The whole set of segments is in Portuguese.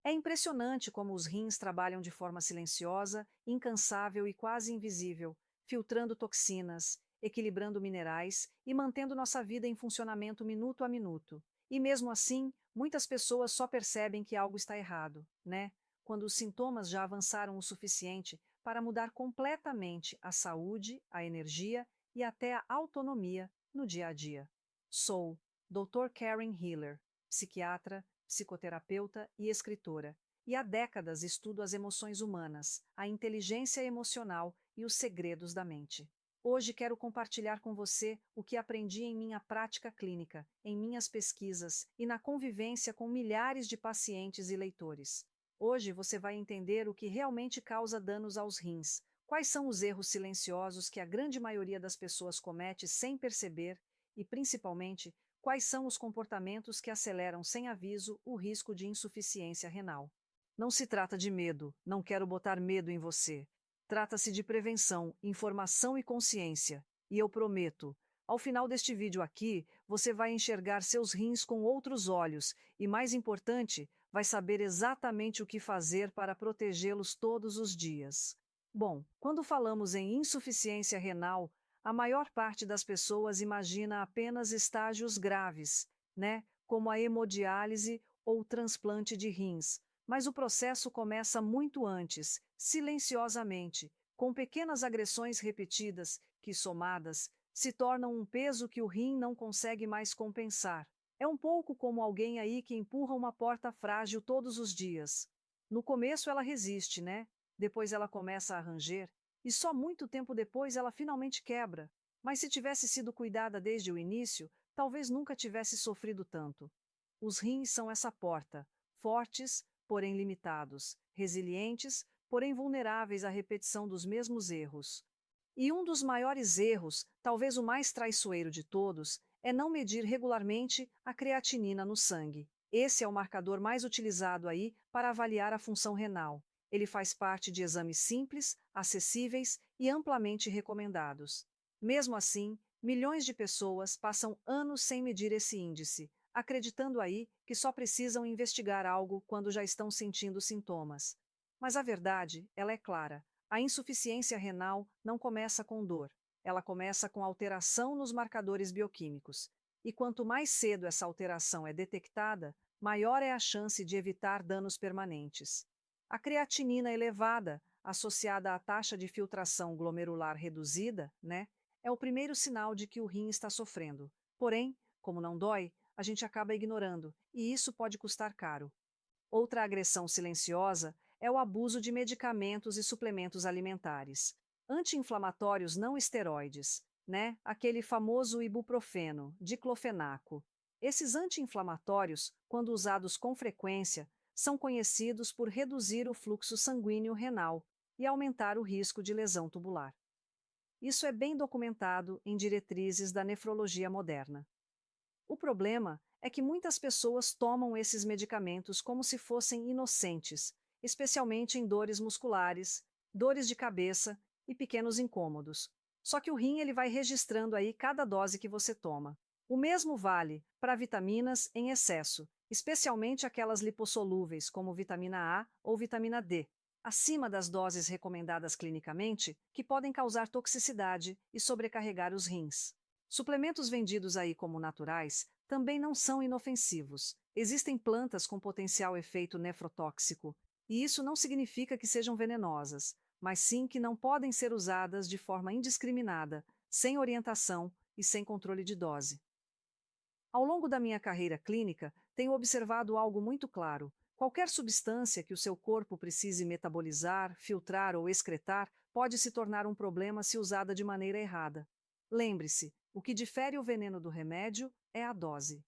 É impressionante como os rins trabalham de forma silenciosa, incansável e quase invisível, filtrando toxinas, equilibrando minerais e mantendo nossa vida em funcionamento minuto a minuto. E mesmo assim, muitas pessoas só percebem que algo está errado, né? Quando os sintomas já avançaram o suficiente para mudar completamente a saúde, a energia e até a autonomia no dia a dia. Sou Dr. Karen Hiller, psiquiatra, psicoterapeuta e escritora, e há décadas estudo as emoções humanas, a inteligência emocional e os segredos da mente. Hoje quero compartilhar com você o que aprendi em minha prática clínica, em minhas pesquisas e na convivência com milhares de pacientes e leitores. Hoje você vai entender o que realmente causa danos aos rins, quais são os erros silenciosos que a grande maioria das pessoas comete sem perceber e, principalmente, quais são os comportamentos que aceleram sem aviso o risco de insuficiência renal. Não se trata de medo, não quero botar medo em você. Trata-se de prevenção, informação e consciência. E eu prometo, ao final deste vídeo aqui, você vai enxergar seus rins com outros olhos e, mais importante, vai saber exatamente o que fazer para protegê-los todos os dias. Bom, quando falamos em insuficiência renal, a maior parte das pessoas imagina apenas estágios graves, né? Como a hemodiálise ou o transplante de rins. Mas o processo começa muito antes, silenciosamente, com pequenas agressões repetidas que, somadas, se tornam um peso que o rim não consegue mais compensar. É um pouco como alguém aí que empurra uma porta frágil todos os dias. No começo ela resiste, né? Depois ela começa a ranger, e só muito tempo depois ela finalmente quebra. Mas se tivesse sido cuidada desde o início, talvez nunca tivesse sofrido tanto. Os rins são essa porta, fortes, porém limitados, resilientes, porém vulneráveis à repetição dos mesmos erros. E um dos maiores erros, talvez o mais traiçoeiro de todos, é não medir regularmente a creatinina no sangue. Esse é o marcador mais utilizado aí para avaliar a função renal. Ele faz parte de exames simples, acessíveis e amplamente recomendados. Mesmo assim, milhões de pessoas passam anos sem medir esse índice, acreditando aí que só precisam investigar algo quando já estão sentindo sintomas. Mas a verdade, ela é clara. A insuficiência renal não começa com dor. Ela começa com alteração nos marcadores bioquímicos. E quanto mais cedo essa alteração é detectada, maior é a chance de evitar danos permanentes. A creatinina elevada, associada à taxa de filtração glomerular reduzida, né, é o primeiro sinal de que o rim está sofrendo. Porém, como não dói, a gente acaba ignorando, e isso pode custar caro. Outra agressão silenciosa é o abuso de medicamentos e suplementos alimentares. Anti-inflamatórios não esteroides, né? Aquele famoso ibuprofeno, diclofenaco. Esses anti-inflamatórios, quando usados com frequência, são conhecidos por reduzir o fluxo sanguíneo renal e aumentar o risco de lesão tubular. Isso é bem documentado em diretrizes da nefrologia moderna. O problema é que muitas pessoas tomam esses medicamentos como se fossem inocentes, especialmente em dores musculares, dores de cabeça e pequenos incômodos. Só que o rim ele vai registrando aí cada dose que você toma. O mesmo vale para vitaminas em excesso, especialmente aquelas lipossolúveis como vitamina A ou vitamina D, acima das doses recomendadas clinicamente, que podem causar toxicidade e sobrecarregar os rins. Suplementos vendidos aí como naturais também não são inofensivos. Existem plantas com potencial efeito nefrotóxico, e isso não significa que sejam venenosas, mas sim que não podem ser usadas de forma indiscriminada, sem orientação e sem controle de dose. Ao longo da minha carreira clínica, tenho observado algo muito claro. Qualquer substância que o seu corpo precise metabolizar, filtrar ou excretar pode se tornar um problema se usada de maneira errada. Lembre-se, o que difere o veneno do remédio é a dose.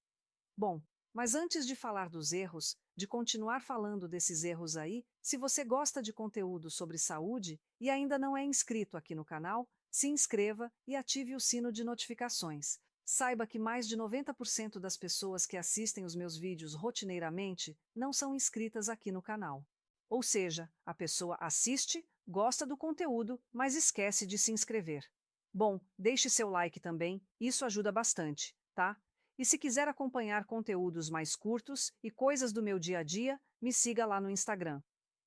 Bom, mas antes de falar dos erros, de continuar falando desses erros aí, se você gosta de conteúdo sobre saúde e ainda não é inscrito aqui no canal, se inscreva e ative o sino de notificações. Saiba que mais de 90% das pessoas que assistem os meus vídeos rotineiramente não são inscritas aqui no canal. Ou seja, a pessoa assiste, gosta do conteúdo, mas esquece de se inscrever. Bom, deixe seu like também, isso ajuda bastante, tá? E se quiser acompanhar conteúdos mais curtos e coisas do meu dia a dia, Me siga lá no Instagram.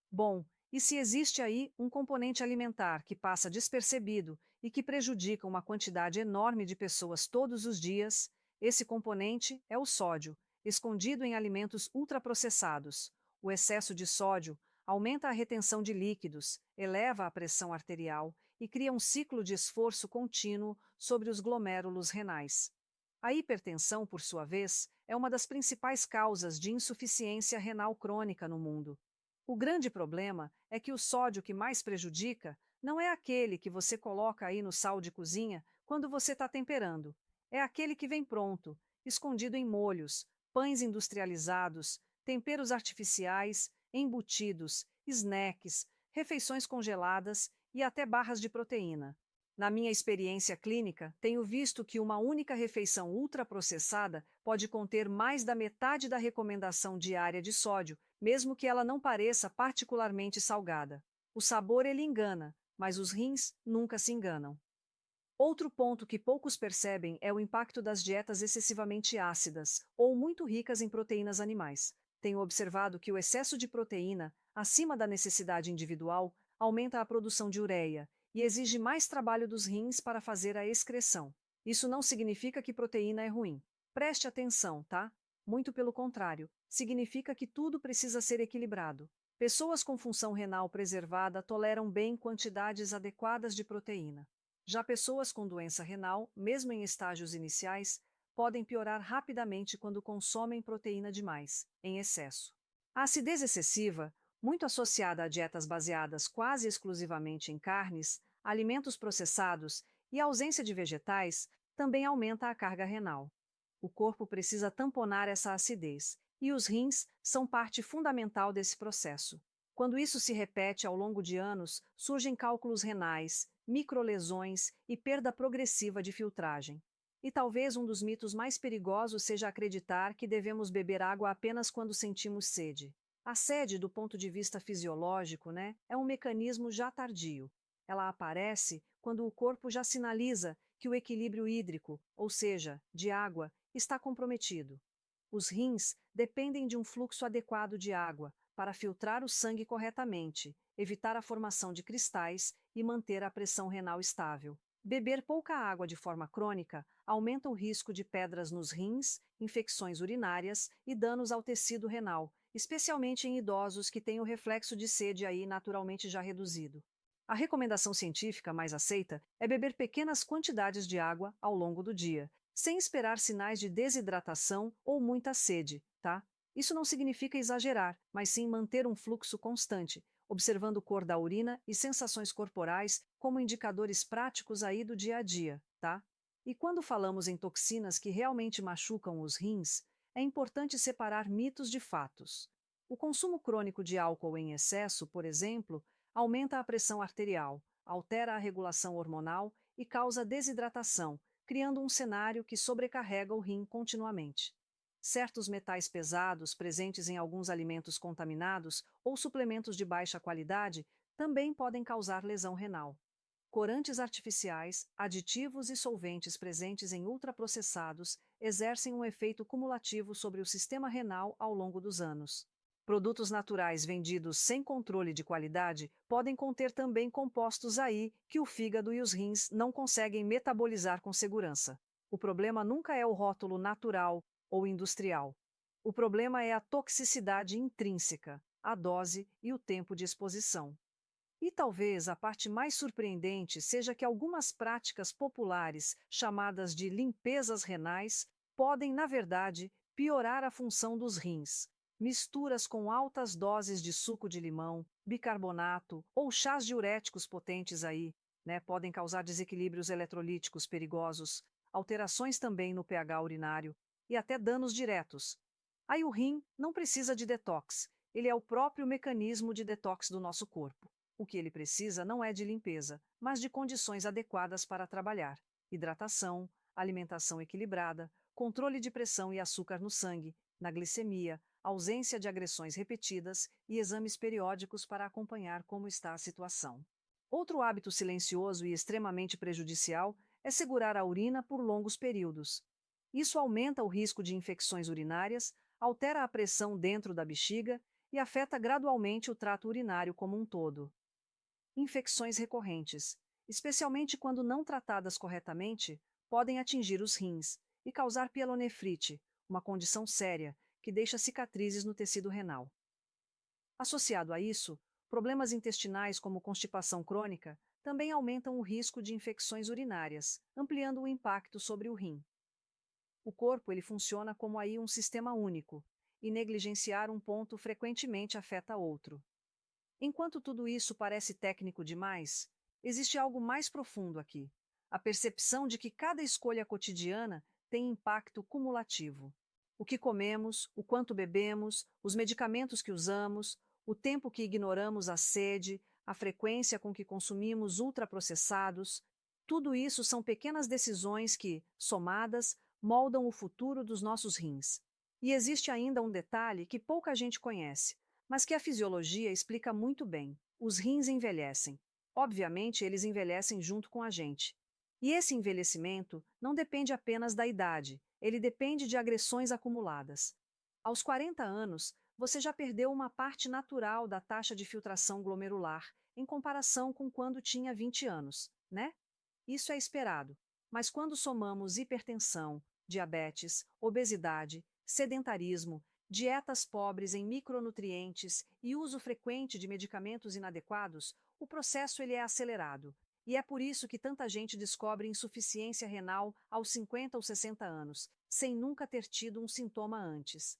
Bom, e se existe aí um componente alimentar que passa despercebido e que prejudica uma quantidade enorme de pessoas todos os dias, esse componente é o sódio, escondido em alimentos ultraprocessados. O excesso de sódio aumenta a retenção de líquidos, eleva a pressão arterial e cria um ciclo de esforço contínuo sobre os glomérulos renais. A hipertensão, por sua vez, é uma das principais causas de insuficiência renal crônica no mundo. O grande problema é que o sódio que mais prejudica não é aquele que você coloca aí no sal de cozinha quando você está temperando. É aquele que vem pronto, escondido em molhos, pães industrializados, temperos artificiais, embutidos, snacks, refeições congeladas e até barras de proteína. Na minha experiência clínica, tenho visto que uma única refeição ultraprocessada pode conter mais da metade da recomendação diária de sódio, mesmo que ela não pareça particularmente salgada. O sabor ele engana, mas os rins nunca se enganam. Outro ponto que poucos percebem é o impacto das dietas excessivamente ácidas ou muito ricas em proteínas animais. Tenho observado que o excesso de proteína, acima da necessidade individual, aumenta a produção de ureia e exige mais trabalho dos rins para fazer a excreção. Isso não significa que proteína é ruim. Preste atenção, tá? Muito pelo contrário, significa que tudo precisa ser equilibrado. Pessoas com função renal preservada toleram bem quantidades adequadas de proteína. Já pessoas com doença renal, mesmo em estágios iniciais, podem piorar rapidamente quando consomem proteína demais, em excesso. A acidez excessiva, muito associada a dietas baseadas quase exclusivamente em carnes, alimentos processados e a ausência de vegetais, também aumenta a carga renal. O corpo precisa tamponar essa acidez, e os rins são parte fundamental desse processo. Quando isso se repete ao longo de anos, surgem cálculos renais, microlesões e perda progressiva de filtragem. E talvez um dos mitos mais perigosos seja acreditar que devemos beber água apenas quando sentimos sede. A sede, do ponto de vista fisiológico, é um mecanismo já tardio. Ela aparece quando o corpo já sinaliza que o equilíbrio hídrico, ou seja, de água, está comprometido. Os rins dependem de um fluxo adequado de água para filtrar o sangue corretamente, evitar a formação de cristais e manter a pressão renal estável. Beber pouca água de forma crônica aumenta o risco de pedras nos rins, infecções urinárias e danos ao tecido renal, especialmente em idosos que têm o reflexo de sede aí naturalmente já reduzido. A recomendação científica mais aceita é beber pequenas quantidades de água ao longo do dia, sem esperar sinais de desidratação ou muita sede, tá? Isso não significa exagerar, mas sim manter um fluxo constante, observando cor da urina e sensações corporais como indicadores práticos aí do dia a dia, tá? E quando falamos em toxinas que realmente machucam os rins, é importante separar mitos de fatos. O consumo crônico de álcool em excesso, por exemplo, aumenta a pressão arterial, altera a regulação hormonal e causa desidratação, criando um cenário que sobrecarrega o rim continuamente. Certos metais pesados presentes em alguns alimentos contaminados ou suplementos de baixa qualidade também podem causar lesão renal. Corantes artificiais, aditivos e solventes presentes em ultraprocessados exercem um efeito cumulativo sobre o sistema renal ao longo dos anos. Produtos naturais vendidos sem controle de qualidade podem conter também compostos aí que o fígado e os rins não conseguem metabolizar com segurança. O problema nunca é o rótulo natural ou industrial. O problema é a toxicidade intrínseca, a dose e o tempo de exposição. E talvez a parte mais surpreendente seja que algumas práticas populares, chamadas de limpezas renais, podem, na verdade, piorar a função dos rins. Misturas com altas doses de suco de limão, bicarbonato ou chás diuréticos potentes aí, podem causar desequilíbrios eletrolíticos perigosos, alterações também no pH urinário e até danos diretos. Aí o rim não precisa de detox, ele é o próprio mecanismo de detox do nosso corpo. O que ele precisa não é de limpeza, mas de condições adequadas para trabalhar: hidratação, alimentação equilibrada, controle de pressão e açúcar no sangue, na glicemia, ausência de agressões repetidas e exames periódicos para acompanhar como está a situação. Outro hábito silencioso e extremamente prejudicial é segurar a urina por longos períodos. Isso aumenta o risco de infecções urinárias, altera a pressão dentro da bexiga e afeta gradualmente o trato urinário como um todo. Infecções recorrentes, especialmente quando não tratadas corretamente, podem atingir os rins e causar pielonefrite, uma condição séria que deixa cicatrizes no tecido renal. Associado a isso, problemas intestinais como constipação crônica também aumentam o risco de infecções urinárias, ampliando o impacto sobre o rim. O corpo ele funciona como aí um sistema único, e negligenciar um ponto frequentemente afeta outro. Enquanto tudo isso parece técnico demais, existe algo mais profundo aqui: a percepção de que cada escolha cotidiana tem impacto cumulativo. O que comemos, o quanto bebemos, os medicamentos que usamos, o tempo que ignoramos a sede, a frequência com que consumimos ultraprocessados, tudo isso são pequenas decisões que, somadas, moldam o futuro dos nossos rins. E existe ainda um detalhe que pouca gente conhece, mas que a fisiologia explica muito bem: os rins envelhecem. Obviamente, eles envelhecem junto com a gente. E esse envelhecimento não depende apenas da idade, ele depende de agressões acumuladas. Aos 40 anos, você já perdeu uma parte natural da taxa de filtração glomerular, em comparação com quando tinha 20 anos, né? Isso é esperado. Mas quando somamos hipertensão, diabetes, obesidade, sedentarismo, dietas pobres em micronutrientes e uso frequente de medicamentos inadequados, o processo ele é acelerado. E é por isso que tanta gente descobre insuficiência renal aos 50 ou 60 anos, sem nunca ter tido um sintoma antes.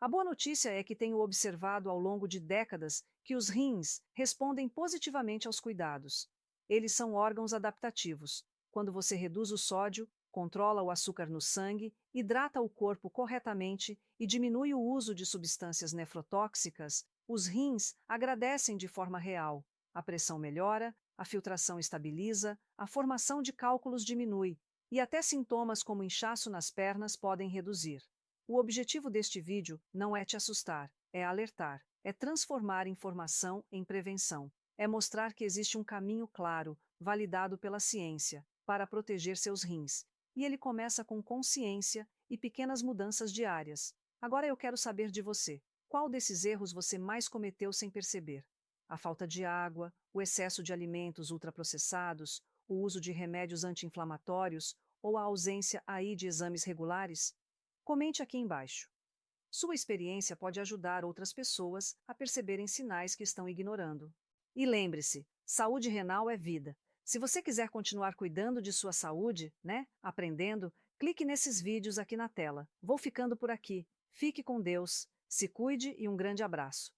A boa notícia é que tenho observado ao longo de décadas que os rins respondem positivamente aos cuidados. Eles são órgãos adaptativos. Quando você reduz o sódio, controla o açúcar no sangue, hidrata o corpo corretamente e diminui o uso de substâncias nefrotóxicas, os rins agradecem de forma real. A pressão melhora, a filtração estabiliza, a formação de cálculos diminui e até sintomas como inchaço nas pernas podem reduzir. O objetivo deste vídeo não é te assustar, é alertar, é transformar informação em prevenção, é mostrar que existe um caminho claro, validado pela ciência, para proteger seus rins. E ele começa com consciência e pequenas mudanças diárias. Agora eu quero saber de você. Qual desses erros você mais cometeu sem perceber? A falta de água, o excesso de alimentos ultraprocessados, o uso de remédios anti-inflamatórios ou a ausência aí de exames regulares? Comente aqui embaixo. Sua experiência pode ajudar outras pessoas a perceberem sinais que estão ignorando. E lembre-se, saúde renal é vida. Se você quiser continuar cuidando de sua saúde, né, aprendendo, clique nesses vídeos aqui na tela. Vou ficando por aqui. Fique com Deus, se cuide e um grande abraço.